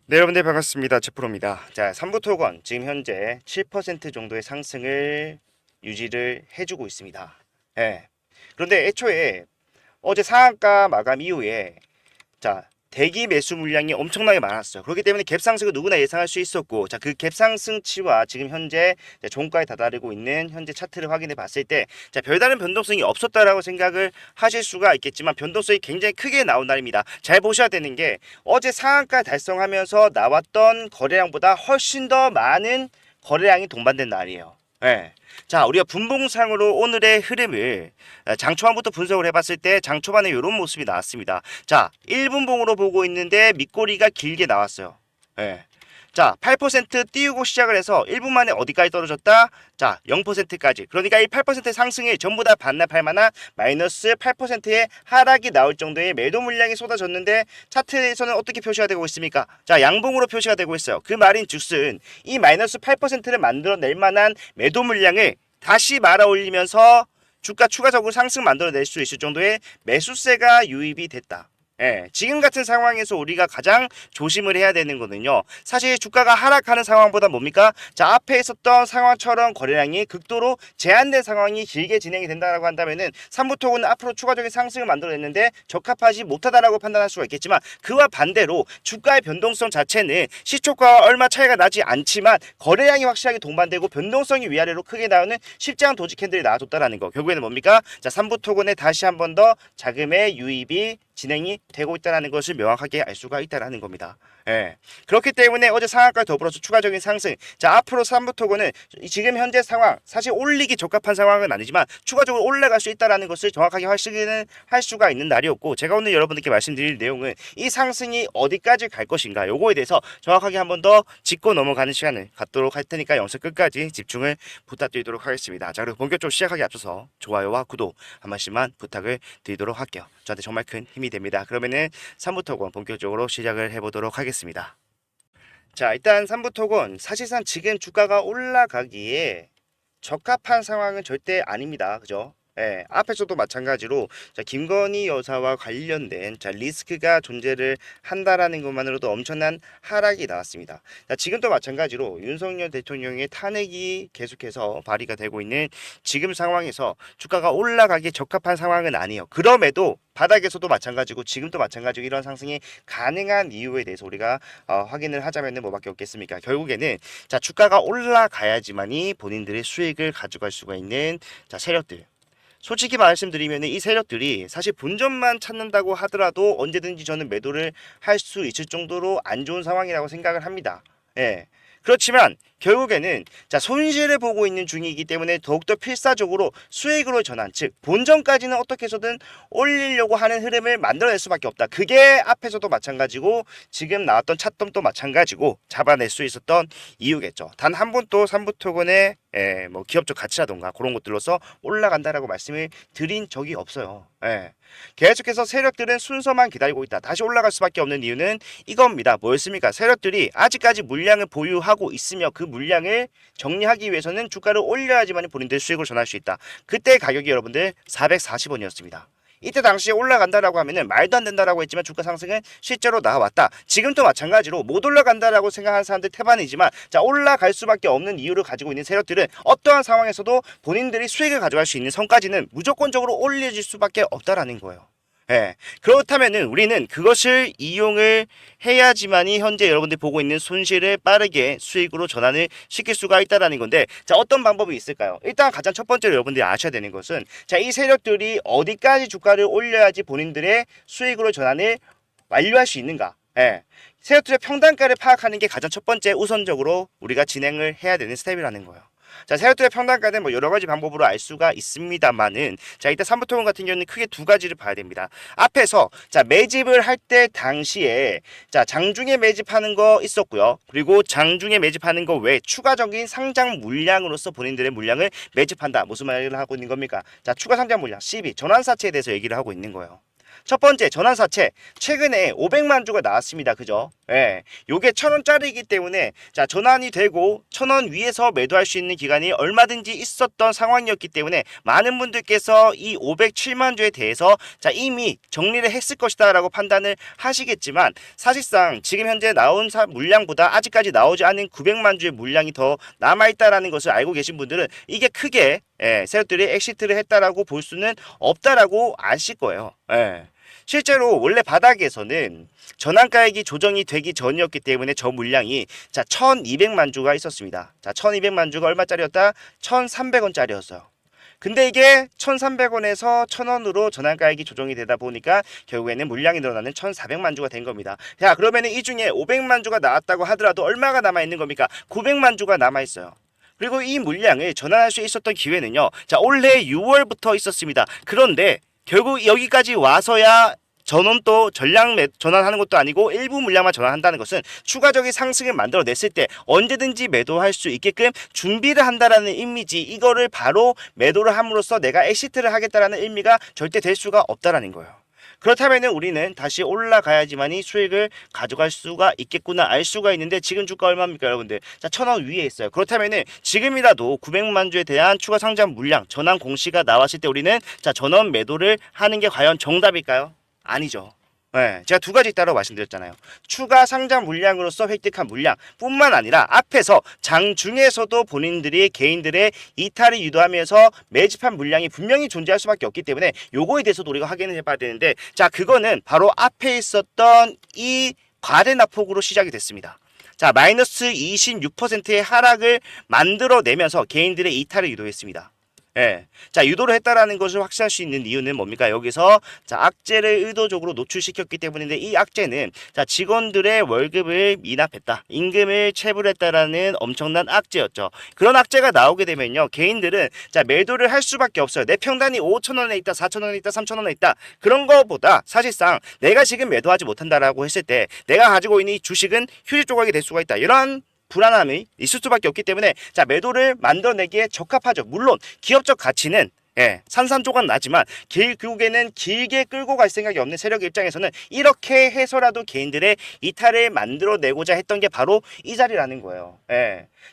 네, 여러분들 반갑습니다. 제프로입니다. 자, 3부 토건 지금 현재 7% 정도의 상승을 유지를 해주고 있습니다. 예. 그런데 애초에 어제 상한가 마감 이후에 자, 대기 매수 물량이 엄청나게 많았어요. 그렇기 때문에 갭상승을 누구나 예상할 수 있었고, 자, 그 갭상승치와 지금 현재 종가에 다다르고 있는 현재 차트를 확인해 봤을 때, 자, 별다른 변동성이 없었다라고 생각을 하실 수가 있겠지만, 변동성이 굉장히 크게 나온 날입니다. 잘 보셔야 되는 게, 어제 상한가 달성하면서 나왔던 거래량보다 훨씬 더 많은 거래량이 동반된 날이에요. 예. 자, 우리가 분봉상으로 오늘의 흐름을 장초반부터 분석을 해봤을 때 장초반에 이런 모습이 나왔습니다. 자, 1분봉으로 보고 있는데 밑꼬리가 길게 나왔어요. 예. 자, 8% 띄우고 시작을 해서 1분 만에 어디까지 떨어졌다? 자, 0%까지. 그러니까 이 8%의 상승이 전부 다 반납할 만한 마이너스 8%의 하락이 나올 정도의 매도 물량이 쏟아졌는데 차트에서는 어떻게 표시가 되고 있습니까? 자, 양봉으로 표시가 되고 있어요. 그 말인 즉슨 이 마이너스 8%를 만들어낼 만한 매도 물량을 다시 말아 올리면서 주가 추가적으로 상승 만들어낼 수 있을 정도의 매수세가 유입이 됐다. 예, 지금 같은 상황에서 우리가 가장 조심을 해야 되는 거는요. 사실 주가가 하락하는 상황보다 뭡니까? 자, 앞에 있었던 상황처럼 거래량이 극도로 제한된 상황이 길게 진행이 된다고 한다면은 3부 토건은 앞으로 추가적인 상승을 만들어냈는데 적합하지 못하다라고 판단할 수가 있겠지만 그와 반대로 주가의 변동성 자체는 시초가와 얼마 차이가 나지 않지만 거래량이 확실하게 동반되고 변동성이 위아래로 크게 나오는 십자형 도지 캔들이 나와줬다라는 거. 결국에는 뭡니까? 자, 3부 토건에 다시 한 번 더 자금의 유입이 진행이 되고 있다는 것을 명확하게 알 수가 있다는 겁니다. 예. 그렇기 때문에 어제 상한가 더불어서 추가적인 상승. 자, 앞으로 3부 토건은 지금 현재 상황, 사실 올리기 적합한 상황은 아니지만 추가적으로 올라갈 수 있다는 것을 정확하게 확신을 할 수가 있는 날이었고, 제가 오늘 여러분들께 말씀드릴 내용은 이 상승이 어디까지 갈 것인가, 요거에 대해서 정확하게 한 번 더 짚고 넘어가는 시간을 갖도록 할 테니까 영상 끝까지 집중을 부탁드리도록 하겠습니다. 자, 그리고 본격적으로 시작하기 앞서서 좋아요와 구독 한 번씩만 부탁을 드리도록 할게요. 저한테 정말 큰 힘이 됩니다. 그러면은 3부 토건 본격적으로 시작을 해보도록 하겠습니다. 자, 일단 3부 토건 사실상 지금 주가가 올라가기에 적합한 상황은 절대 아닙니다. 그죠? 예, 앞에서도 마찬가지로 자, 김건희 여사와 관련된 자, 리스크가 존재를 한다라는 것만으로도 엄청난 하락이 나왔습니다. 자, 지금도 마찬가지로 윤석열 대통령의 탄핵이 계속해서 발의가 되고 있는 지금 상황에서 주가가 올라가기에 적합한 상황은 아니에요. 그럼에도 바닥에서도 마찬가지고 지금도 마찬가지고 이런 상승이 가능한 이유에 대해서 우리가 확인을 하자면 뭐밖에 없겠습니까? 결국에는 자, 주가가 올라가야지만이 본인들의 수익을 가져갈 수가 있는 자, 세력들. 솔직히 말씀드리면 이 세력들이 사실 본전만 찾는다고 하더라도 언제든지 저는 매도를 할 수 있을 정도로 안 좋은 상황이라고 생각을 합니다. 예. 그렇지만 결국에는 자, 손실을 보고 있는 중이기 때문에 더욱더 필사적으로 수익으로 전환, 즉 본전까지는 어떻게 해서든 올리려고 하는 흐름을 만들어낼 수밖에 없다. 그게 앞에서도 마찬가지고 지금 나왔던 차점도 마찬가지고 잡아낼 수 있었던 이유겠죠. 단 한 번도 3부 토건의 뭐 기업적 가치라던가 그런 것들로서 올라간다라고 말씀을 드린 적이 없어요. 예. 계속해서 세력들은 순서만 기다리고 있다. 다시 올라갈 수밖에 없는 이유는 이겁니다. 뭐였습니까? 세력들이 아직까지 물량을 보유하고 있으며 그 물량을 정리하기 위해서는 주가를 올려야지만 본인들 수익을 전할 수 있다. 그때 가격이 여러분들 440원이었습니다. 이때 당시에 올라간다라고 하면은 말도 안 된다라고 했지만 주가 상승은 실제로 나왔다. 지금도 마찬가지로 못 올라간다라고 생각하는 사람들 태반이지만 자, 올라갈 수밖에 없는 이유를 가지고 있는 세력들은 어떠한 상황에서도 본인들이 수익을 가져갈 수 있는 선까지는 무조건적으로 올려질 수밖에 없다라는 거예요. 예. 그렇다면은 우리는 그것을 이용을 해야지만이 현재 여러분들이 보고 있는 손실을 빠르게 수익으로 전환을 시킬 수가 있다라는 건데, 자, 어떤 방법이 있을까요? 일단 가장 첫 번째로 여러분들이 아셔야 되는 것은 자, 이 세력들이 어디까지 주가를 올려야지 본인들의 수익으로 전환을 완료할 수 있는가? 예. 세력들의 평단가를 파악하는 게 가장 첫 번째 우선적으로 우리가 진행을 해야 되는 스텝이라는 거예요. 자, 세력들의 평단가는 뭐 여러 가지 방법으로 알 수가 있습니다만은 자, 일단 3부 토건 같은 경우는 크게 두 가지를 봐야 됩니다. 앞에서 자, 매집을 할 때 당시에 자, 장중에 매집하는 거 있었고요. 그리고 장중에 매집하는 거 외에 추가적인 상장 물량으로서 본인들의 물량을 매집한다. 무슨 말을 하고 있는 겁니까? 자, 추가 상장 물량 12 전환사채에 대해서 얘기를 하고 있는 거예요. 첫 번째 전환사채 최근에 500만 주가 나왔습니다. 그죠? 예, 요게 1,000원짜리이기 때문에 자 전환이 되고 1,000원 위에서 매도할 수 있는 기간이 얼마든지 있었던 상황이었기 때문에 많은 분들께서 이 507만 주에 대해서 자 이미 정리를 했을 것이다라고 판단을 하시겠지만 사실상 지금 현재 나온 물량보다 아직까지 나오지 않은 900만 주의 물량이 더 남아있다라는 것을 알고 계신 분들은 이게 크게 세력들이 엑시트를 했다라고 볼 수는 없다라고 아실 거예요. 실제로 원래 바닥에서는 전환가액이 조정이 되기 전이었기 때문에 저 물량이 자 1200만 주가 있었습니다. 자 1200만 주가 얼마짜리였다? 1300원짜리였어요. 근데 이게 1300원에서 1000원으로 전환가액이 조정이 되다 보니까 결국에는 물량이 늘어나는 1400만 주가 된 겁니다. 자 그러면 이 중에 500만 주가 나왔다고 하더라도 얼마가 남아있는 겁니까? 900만 주가 남아있어요. 그리고 이 물량을 전환할 수 있었던 기회는요. 자 올해 6월부터 있었습니다. 그런데 결국 여기까지 와서야 전원 또 전량 전환하는 것도 아니고 일부 물량만 전환한다는 것은 추가적인 상승을 만들어냈을 때 언제든지 매도할 수 있게끔 준비를 한다라는 의미지 이거를 바로 매도를 함으로써 내가 엑시트를 하겠다라는 의미가 절대 될 수가 없다라는 거예요. 그렇다면 우리는 다시 올라가야지만이 수익을 가져갈 수가 있겠구나 알 수가 있는데 지금 주가 얼마입니까 여러분들? 자 1,000원 위에 있어요. 그렇다면 지금이라도 900만 주에 대한 추가 상장 물량 전환 공시가 나왔을 때 우리는 자 전원 매도를 하는 게 과연 정답일까요? 아니죠. 제가 두 가지 있다고 말씀드렸잖아요. 추가 상장 물량으로서 획득한 물량 뿐만 아니라 앞에서 장중에서도 본인들이 개인들의 이탈을 유도하면서 매집한 물량이 분명히 존재할 수밖에 없기 때문에 요거에 대해서도 우리가 확인을 해봐야 되는데 자 그거는 바로 앞에 있었던 이 과대 낙폭으로 시작이 됐습니다. 자 마이너스 26%의 하락을 만들어내면서 개인들의 이탈을 유도했습니다. 자 유도를 했다라는 것을 확신할 수 있는 이유는 뭡니까? 여기서 자 악재를 의도적으로 노출시켰기 때문인데 이 악재는 자 직원들의 월급을 미납했다, 임금을 체불했다라는 엄청난 악재였죠. 그런 악재가 나오게 되면요 개인들은 자 매도를 할 수밖에 없어요. 내 평단이 5,000원에 있다, 4,000원에 있다, 3,000원에 있다 그런 거보다 사실상 내가 지금 매도하지 못한다라고 했을 때 내가 가지고 있는 이 주식은 휴지 조각이 될 수가 있다. 이런 불안함이 있을 수밖에 없기 때문에 자 매도를 만들어내기에 적합하죠. 물론 기업적 가치는 산산조각 나지만 결국에는 길게 끌고 갈 생각이 없는 세력의 입장에서는 이렇게 해서라도 개인들의 이탈을 만들어내고자 했던 게 바로 이 자리라는 거예요.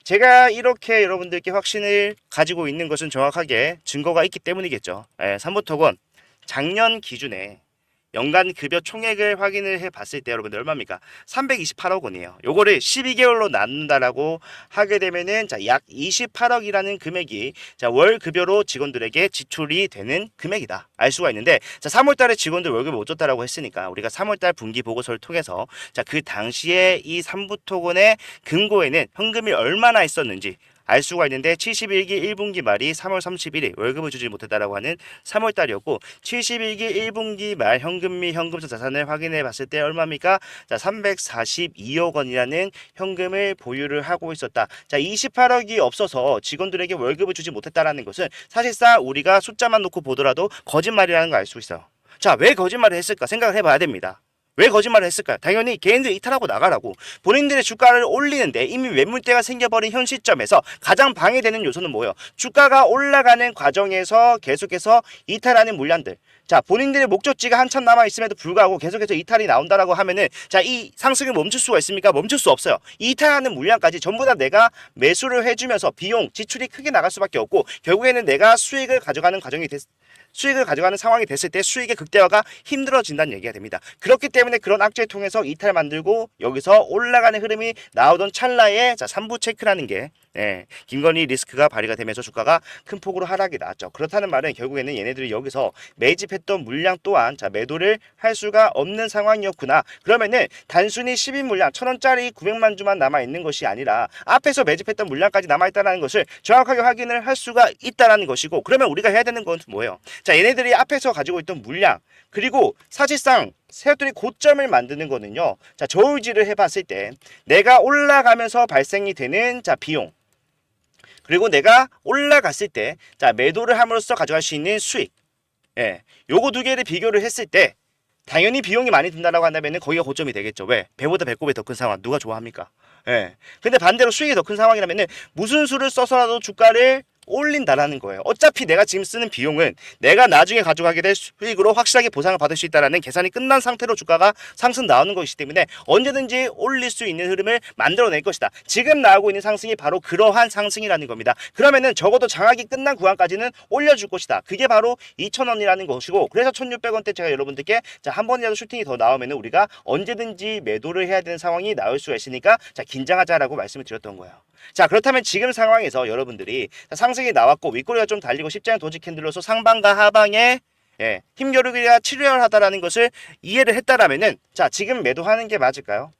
제가 이렇게 여러분들께 확신을 가지고 있는 것은 정확하게 증거가 있기 때문이겠죠. 삼부토건 작년 기준에 연간 급여 총액을 확인을 해 봤을 때 여러분들 얼마입니까? 328억 원이에요. 요거를 12개월로 나눈다라고 하게 되면은 자, 약 28억이라는 금액이 자, 월 급여로 직원들에게 지출이 되는 금액이다. 알 수가 있는데 자, 3월 달에 직원들 월급을 못 줬다라고 했으니까 우리가 3월 달 분기 보고서를 통해서 자, 그 당시에 이 삼부토건의 금고에는 현금이 얼마나 있었는지 알 수가 있는데 71기 1분기 말이 3월 31일 월급을 주지 못했다라고 하는 3월 달이었고 71기 1분기 말 현금 및 현금성 자산을 확인해 봤을 때 얼마입니까? 자, 342억 원이라는 현금을 보유를 하고 있었다. 자, 28억이 없어서 직원들에게 월급을 주지 못했다라는 것은 사실상 우리가 숫자만 놓고 보더라도 거짓말이라는 걸 알 수 있어요. 자, 왜 거짓말을 했을까 생각을 해봐야 됩니다. 왜 거짓말을 했을까요? 당연히 개인들이 이탈하고 나가라고 본인들의 주가를 올리는데 이미 매물대가 생겨버린 현 시점에서 가장 방해되는 요소는 뭐예요? 주가가 올라가는 과정에서 계속해서 이탈하는 물량들 자 본인들의 목적지가 한참 남아있음에도 불구하고 계속해서 이탈이 나온다라고 하면은 자 이 상승을 멈출 수가 있습니까? 멈출 수 없어요. 이탈하는 물량까지 전부 다 내가 매수를 해주면서 비용 지출이 크게 나갈 수밖에 없고 결국에는 내가 수익을 가져가는 상황이 됐을 때 수익의 극대화가 힘들어진다는 얘기가 됩니다. 그렇기 때문에 그런 악재를 통해서 이탈 만들고 여기서 올라가는 흐름이 나오던 찰나에 자 3부 체크라는 게 김건희 리스크가 발휘가 되면서 주가가 큰 폭으로 하락이 나왔죠. 그렇다는 말은 결국에는 얘네들이 여기서 매집했던 물량 또한 자 매도를 할 수가 없는 상황이었구나. 그러면은 단순히 10인 물량 1,000원짜리 900만 주만 남아있는 것이 아니라 앞에서 매집했던 물량까지 남아있다는 것을 정확하게 확인을 할 수가 있다는 것이고 그러면 우리가 해야 되는 건 뭐예요? 자 얘네들이 앞에서 가지고 있던 물량 그리고 사실상 세력들이 고점을 만드는 거는요. 자 저울질을 해봤을 때 내가 올라가면서 발생이 되는 자 비용 그리고 내가 올라갔을 때 자 매도를 함으로써 가져갈 수 있는 수익 요거 두 개를 비교를 했을 때 당연히 비용이 많이 든다라고 한다면 거기가 고점이 되겠죠. 왜? 배보다 배꼽이 더 큰 상황 누가 좋아합니까? 근데 반대로 수익이 더 큰 상황이라면 무슨 수를 써서라도 주가를 올린다라는 거예요. 어차피 내가 지금 쓰는 비용은 내가 나중에 가져가게 될 수익으로 확실하게 보상을 받을 수 있다라는 계산이 끝난 상태로 주가가 상승 나오는 것이기 때문에 언제든지 올릴 수 있는 흐름을 만들어낼 것이다. 지금 나오고 있는 상승이 바로 그러한 상승이라는 겁니다. 그러면은 적어도 장악이 끝난 구간까지는 올려줄 것이다. 그게 바로 2,000원이라는 것이고, 그래서 1,600원대 제가 여러분들께 자, 한 번이라도 슈팅이 더 나오면은 우리가 언제든지 매도를 해야 되는 상황이 나올 수가 있으니까 자, 긴장하자라고 말씀을 드렸던 거예요. 자, 그렇다면 지금 상황에서 여러분들이 상승이 나왔고 윗꼬리가 좀 달리고 십자형 도지 캔들로서 상방과 하방에 힘겨루기가 치열하다라는 것을 이해를 했다라면은 자, 지금 매도하는 게 맞을까요?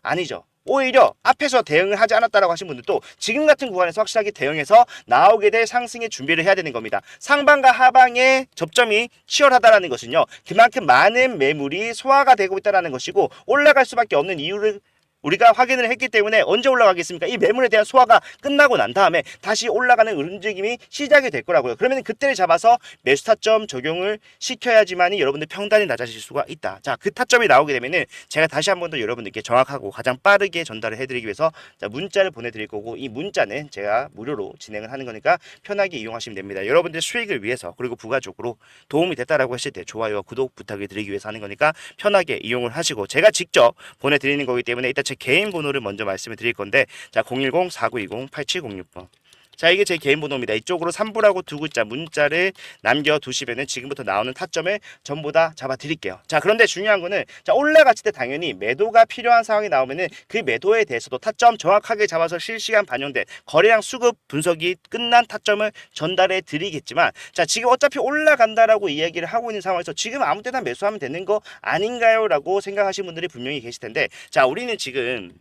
아니죠. 오히려 앞에서 대응을 하지 않았다라고 하신 분들도 지금 같은 구간에서 확실하게 대응해서 나오게 될 상승의 준비를 해야 되는 겁니다. 상방과 하방의 접점이 치열하다라는 것은요, 그만큼 많은 매물이 소화가 되고 있다라는 것이고 올라갈 수밖에 없는 이유를 우리가 확인을 했기 때문에 언제 올라가겠습니까? 이 매물에 대한 소화가 끝나고 난 다음에 다시 올라가는 움직임이 시작이 될 거라고요. 그러면 그때를 잡아서 매수 타점 적용을 시켜야지만이 여러분들 평단이 낮아질 수가 있다. 자, 그 타점이 나오게 되면은 제가 다시 한 번 더 여러분들께 정확하고 가장 빠르게 전달을 해드리기 위해서 자, 문자를 보내드릴 거고, 이 문자는 제가 무료로 진행을 하는 거니까 편하게 이용하시면 됩니다. 여러분들 수익을 위해서 그리고 부가적으로 도움이 됐다라고 했을 때 좋아요와 구독 부탁을 드리기 위해서 하는 거니까 편하게 이용을 하시고, 제가 직접 보내드리는 거기 때문에 일단 제 개인 번호를 먼저 말씀을 드릴 건데, 자, 010-4920-8706번. 자, 이게 제 개인 번호입니다. 이쪽으로 3부라고 두 글자 문자를 남겨두시면은 지금부터 나오는 타점을 전부 다 잡아 드릴게요. 자, 그런데 중요한 거는 자, 올라갔을 때 당연히 매도가 필요한 상황이 나오면은 그 매도에 대해서도 타점 정확하게 잡아서 실시간 반영된 거래량 수급 분석이 끝난 타점을 전달해 드리겠지만, 자, 지금 어차피 올라간다라고 이야기를 하고 있는 상황에서 지금 아무 때나 매수하면 되는 거 아닌가요? 라고 생각하시는 분들이 분명히 계실 텐데, 자, 우리는 지금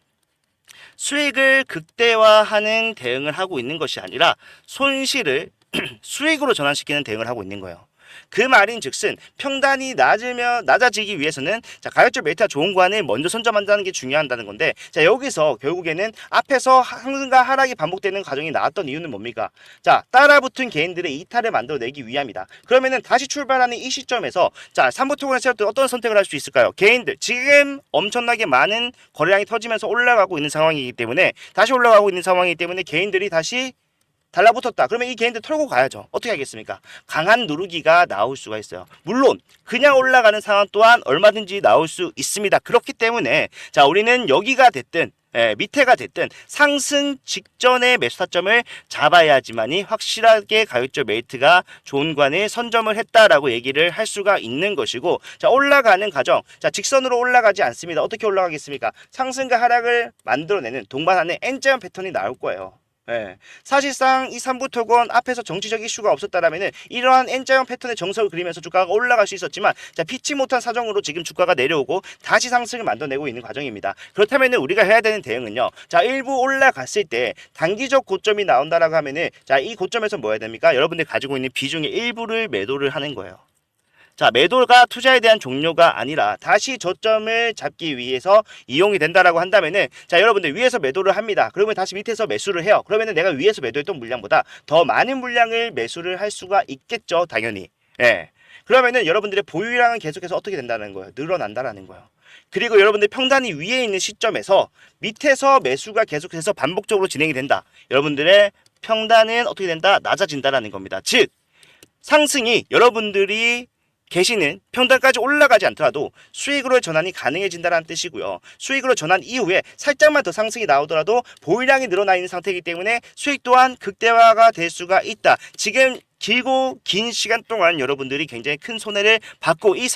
수익을 극대화하는 대응을 하고 있는 것이 아니라 손실을 수익으로 전환시키는 대응을 하고 있는 거예요. 그 말인즉슨 평단이 낮아지기 위해서는 자, 가격적 메리트가 좋은 구간을 먼저 선점한다는 게 중요하다는 건데, 자, 여기서 결국에는 앞에서 상승과 하락이 반복되는 과정이 나왔던 이유는 뭡니까? 자, 따라붙은 개인들의 이탈을 만들어내기 위함이다. 그러면은 다시 출발하는 이 시점에서 자, 3부 토큰을 세울 때 어떤 선택을 할 수 있을까요? 개인들 지금 엄청나게 많은 거래량이 터지면서 올라가고 있는 상황이기 때문에 다시 올라가고 있는 상황이기 때문에 개인들이 다시 달라붙었다. 그러면 이 개인들 털고 가야죠. 어떻게 하겠습니까? 강한 누르기가 나올 수가 있어요. 물론 그냥 올라가는 상황 또한 얼마든지 나올 수 있습니다. 그렇기 때문에 자, 우리는 여기가 됐든 밑에가 됐든 상승 직전의 매수 타점을 잡아야지만이 확실하게 가격적 메리트가 좋은 관을 선점을 했다라고 얘기를 할 수가 있는 것이고, 자, 올라가는 과정, 자, 직선으로 올라가지 않습니다. 어떻게 올라가겠습니까? 상승과 하락을 만들어내는 동반하는 N자형 패턴이 나올 거예요. 사실상 이 3부 토건 앞에서 정치적 이슈가 없었다라면은 이러한 N자형 패턴의 정석을 그리면서 주가가 올라갈 수 있었지만, 자, 피치 못한 사정으로 지금 주가가 내려오고 다시 상승을 만들어내고 있는 과정입니다. 그렇다면은 우리가 해야 되는 대응은요, 자, 일부 올라갔을 때 단기적 고점이 나온다라고 하면은 자, 이 고점에서 뭐 해야 됩니까? 여러분들 가지고 있는 비중의 일부를 매도를 하는 거예요. 자, 매도가 투자에 대한 종료가 아니라 다시 저점을 잡기 위해서 이용이 된다라고 한다면은 자, 여러분들 위에서 매도를 합니다. 그러면 다시 밑에서 매수를 해요. 그러면은 내가 위에서 매도했던 물량보다 더 많은 물량을 매수를 할 수가 있겠죠, 당연히. 그러면은 여러분들의 보유량은 계속해서 어떻게 된다는 거예요? 늘어난다라는 거예요. 그리고 여러분들 평단이 위에 있는 시점에서 밑에서 매수가 계속해서 반복적으로 진행이 된다. 여러분들의 평단은 어떻게 된다? 낮아진다라는 겁니다. 즉, 상승이 여러분들이 계시는 평단까지 올라가지 않더라도 수익으로 전환이 가능해진다는 뜻이고요. 수익으로 전환 이후에 살짝만 더 상승이 나오더라도 보유량이 늘어나 있는 상태이기 때문에 수익 또한 극대화가 될 수가 있다. 지금 길고 긴 시간 동안 여러분들이 굉장히 큰 손해를 받고 이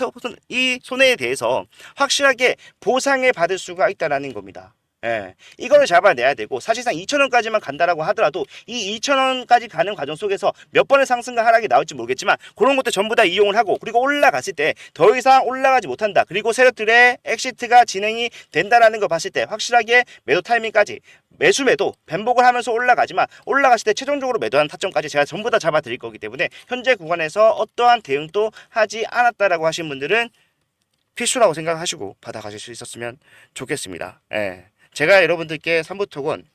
손해에 대해서 확실하게 보상을 받을 수가 있다는 겁니다. 이거를 잡아내야 되고, 사실상 2,000원까지만 간다라고 하더라도 이 2,000원까지 가는 과정 속에서 몇 번의 상승과 하락이 나올지 모르겠지만 그런 것도 전부 다 이용을 하고, 그리고 올라갔을 때 더 이상 올라가지 못한다, 그리고 세력들의 엑시트가 진행이 된다라는 거 봤을 때 확실하게 매도 타이밍까지 매도 반복을 하면서 올라가지만 올라갔을 때 최종적으로 매도한 타점까지 제가 전부 다 잡아 드릴 거기 때문에 현재 구간에서 어떠한 대응도 하지 않았다라고 하신 분들은 필수라고 생각하시고 받아가실 수 있었으면 좋겠습니다. 제가 여러분들께 3부 토건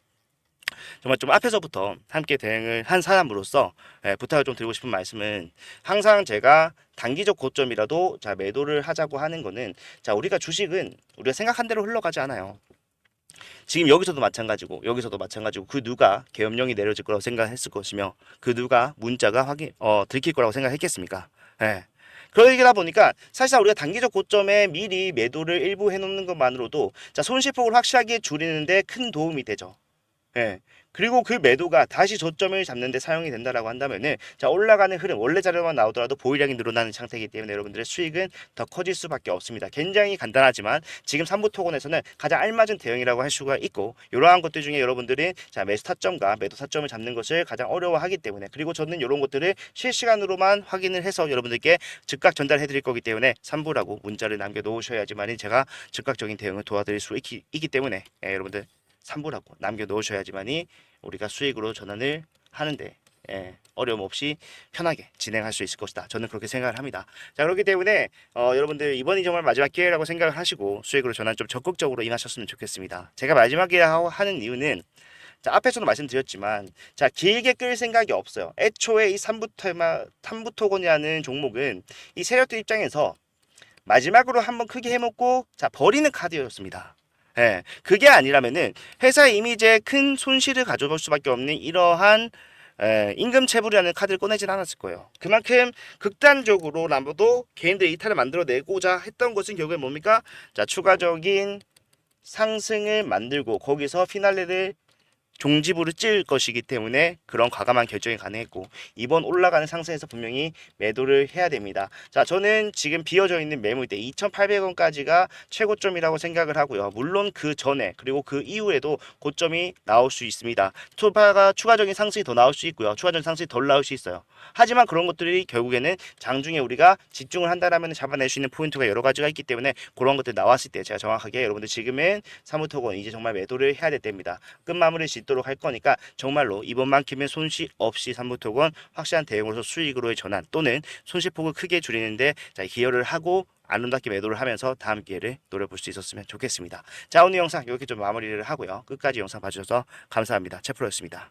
정말 좀 앞에서부터 함께 대응을 한 사람으로서 부탁을 좀 드리고 싶은 말씀은, 항상 제가 단기적 고점이라도 자, 매도를 하자고 하는 거는 자, 우리가 주식은 우리가 생각한 대로 흘러가지 않아요. 지금 여기서도 마찬가지고 그 누가 계엄령이 내려질 거라고 생각했을 것이며 그 누가 문자가 들킬 거라고 생각했겠습니까? 예. 그러다 보니까 사실상 우리가 단기적 고점에 미리 매도를 일부 해놓는 것만으로도 자 손실폭을 확실하게 줄이는데 큰 도움이 되죠. 예. 그리고 그 매도가 다시 저점을 잡는 데 사용이 된다라고 한다면은 자 올라가는 흐름 원래 자료만 나오더라도 보유량이 늘어나는 상태이기 때문에 여러분들의 수익은 더 커질 수밖에 없습니다. 굉장히 간단하지만 지금 삼부 토건에서는 가장 알맞은 대응이라고 할 수가 있고 이러한 것들 중에 여러분들이 자 매수 타점과 매도 타점을 잡는 것을 가장 어려워하기 때문에 그리고 저는 이런 것들을 실시간으로만 확인을 해서 여러분들께 즉각 전달해 드릴 거기 때문에 삼부라고 문자를 남겨 놓으셔야지만 제가 즉각적인 대응을 도와드릴 수 있기 때문에 여러분들 3부라고 남겨 놓으셔야지만이 우리가 수익으로 전환을 하는데 어려움 없이 편하게 진행할 수 있을 것이다. 저는 그렇게 생각을 합니다. 자 그렇기 때문에 여러분들 이번이 정말 마지막 기회라고 생각을 하시고 수익으로 전환 좀 적극적으로 임하셨으면 좋겠습니다. 제가 마지막에 하는 이유는 자 앞에서도 말씀드렸지만 자 길게 끌 생각이 없어요. 애초에 이 삼부토건이라는 종목은 이 세력들 입장에서 마지막으로 한번 크게 해먹고 자 버리는 카드였습니다. 예, 그게 아니라면은 회사의 이미지에 큰 손실을 가져볼 수밖에 없는 이러한 임금 체불이라는 카드를 꺼내진 않았을 거예요. 그만큼 극단적으로라도 개인들의 이탈을 만들어내고자 했던 것은 결국에 뭡니까? 자, 추가적인 상승을 만들고 거기서 피날레를 종지부를 찔 것이기 때문에 그런 과감한 결정이 가능했고 이번 올라가는 상승에서 분명히 매도를 해야 됩니다. 자 저는 지금 비어져 있는 매물대 2,800원까지가 최고점이라고 생각을 하고요. 물론 그 전에 그리고 그 이후에도 고점이 나올 수 있습니다. 투파가 추가적인 상승이 더 나올 수 있고요. 추가적인 상승이 덜 나올 수 있어요. 하지만 그런 것들이 결국에는 장중에 우리가 집중을 한다라면 잡아낼 수 있는 포인트가 여러 가지가 있기 때문에 그런 것들 나왔을 때 제가 정확하게 여러분들 지금은 사무토건 이제 정말 매도를 해야 될 때입니다. 끝마무리 짓도록 할 거니까 정말로 이번만큼은 손실 없이 삼부토건 확실한 대응으로서 수익으로의 전환 또는 손실폭을 크게 줄이는데 자, 기여를 하고 아름답게 매도를 하면서 다음 기회를 노려볼 수 있었으면 좋겠습니다. 자 오늘 영상 이렇게 좀 마무리를 하고요. 끝까지 영상 봐주셔서 감사합니다. 채프로였습니다.